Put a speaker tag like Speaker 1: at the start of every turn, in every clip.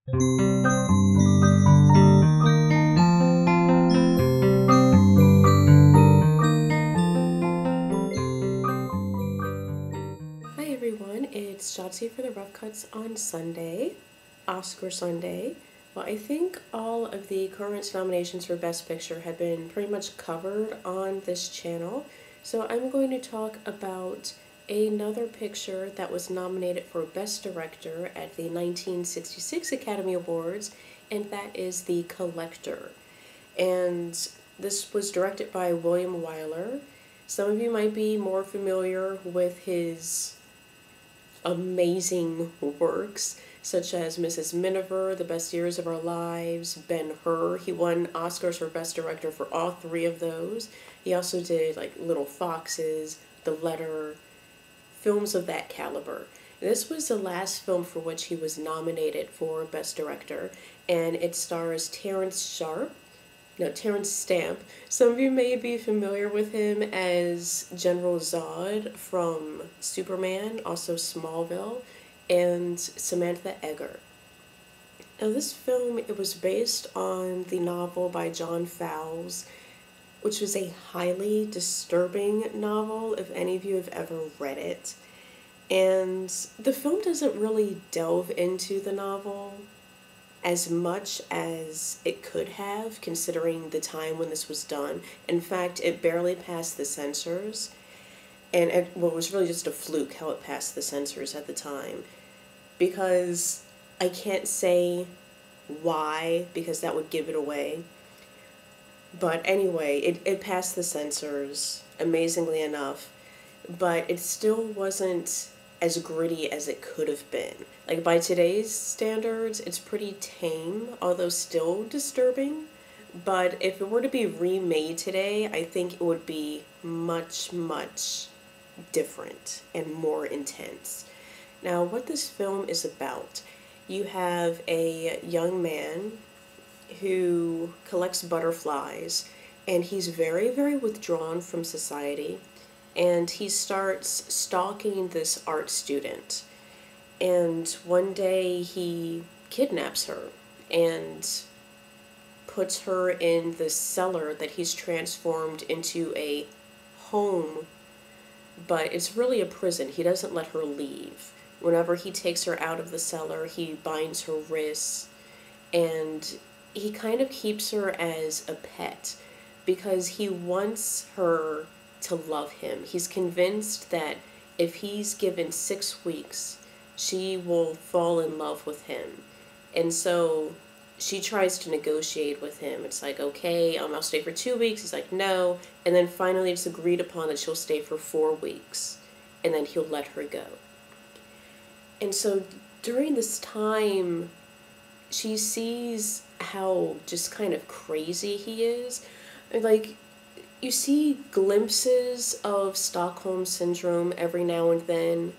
Speaker 1: Hi everyone, it's Jotzi for the Rough Cuts on Sunday, Oscar Sunday. Well, I think all of the current nominations for Best Picture have been pretty much covered on this channel, so I'm going to talk about another picture that was nominated for Best Director at the 1966 Academy Awards, and that is The Collector. And this was directed by William Wyler. Some of you might be more familiar with his amazing works, such as Mrs. Miniver, The Best Years of Our Lives, Ben-Hur. He won Oscars for Best Director for all three of those. He also did like Little Foxes, The Letter, films of that caliber. This was the last film for which he was nominated for Best Director, and it stars Terrance Stamp. Some of you may be familiar with him as General Zod from Superman, also Smallville, and Samantha Eggar. Now this film, it was based on the novel by John Fowles, which was a highly disturbing novel, if any of you have ever read it. And the film doesn't really delve into the novel as much as it could have, considering the time when this was done. In fact, it barely passed the censors, and it was really just a fluke how it passed the censors at the time, because I can't say why, because that would give it away. But anyway, it passed the censors, amazingly enough, but it still wasn't as gritty as it could have been. Like, by today's standards, it's pretty tame, although still disturbing. But if it were to be remade today, I think it would be much, much different and more intense. Now, what this film is about, you have a young man who collects butterflies, and he's very, very withdrawn from society, and he starts stalking this art student. And one day he kidnaps her and puts her in this cellar that he's transformed into a home, but it's really a prison. He doesn't let her leave. Whenever he takes her out of the cellar, he binds her wrists, and he kind of keeps her as a pet because he wants her to love him. He's convinced that if he's given 6 weeks, she will fall in love with him. And so she tries to negotiate with him. It's like, okay, I'll stay for 2 weeks. He's like, no. And then finally it's agreed upon that she'll stay for 4 weeks, and then he'll let her go. And so during this time, she sees how just kind of crazy he is. Like, you see glimpses of Stockholm Syndrome every now and then,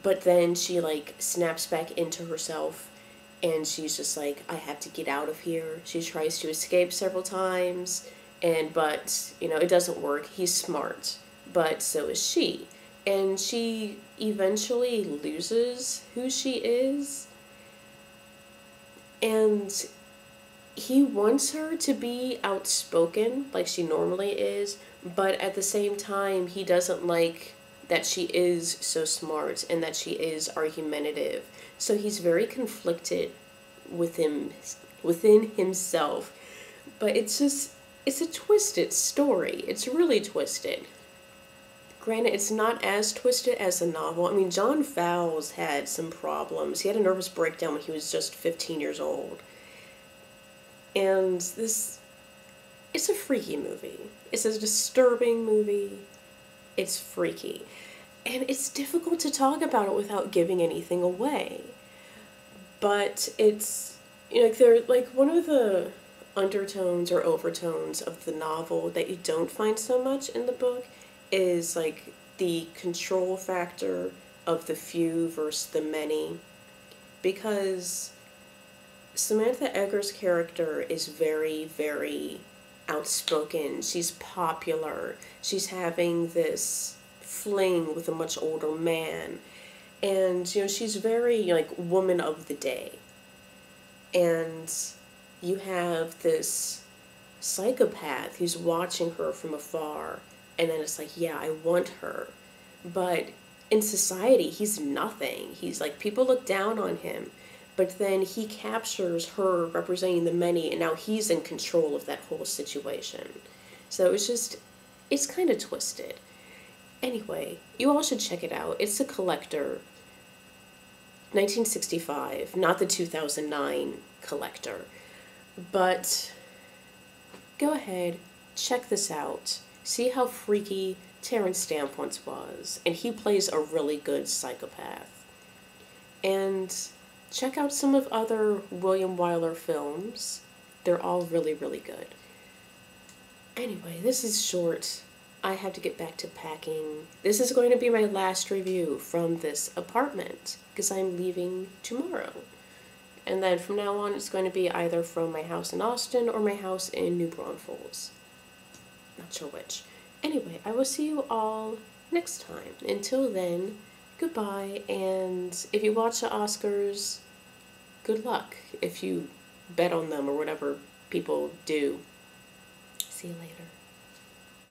Speaker 1: but then she, like, snaps back into herself, and she's just like, I have to get out of here. She tries to escape several times, but, it doesn't work. He's smart, but so is she. And she eventually loses who she is, and he wants her to be outspoken like she normally is, but at the same time, he doesn't like that she is so smart and that she is argumentative. So he's very conflicted within himself. But it's a twisted story. It's really twisted. Granted, it's not as twisted as the novel. I mean, John Fowles had some problems. He had a nervous breakdown when he was just 15 years old. And it's a freaky movie. It's a disturbing movie. It's freaky. And it's difficult to talk about it without giving anything away. But it's, they're like one of the undertones or overtones of the novel that you don't find so much in the book is like the control factor of the few versus the many. Because Samantha Eggar's character is very, very outspoken. She's popular. She's having this fling with a much older man. And, she's very, woman of the day. And you have this psychopath who's watching her from afar, and then it's like, yeah, I want her. But in society, he's nothing. He's like, people look down on him. But then he captures her representing the many, and now he's in control of that whole situation. So it's kind of twisted. Anyway, you all should check it out. It's a collector. 1965, not the 2009 collector. But go ahead, check this out. See how freaky Terrance Stamp once was. And he plays a really good psychopath. And check out some of other William Wyler films. They're all really, really good. Anyway, this is short. I have to get back to packing. This is going to be my last review from this apartment because I'm leaving tomorrow. And then from now on, it's going to be either from my house in Austin or my house in New Braunfels. Not sure which. Anyway, I will see you all next time. Until then, goodbye. And if you watch the Oscars, good luck. If you bet on them or whatever people do. See you later.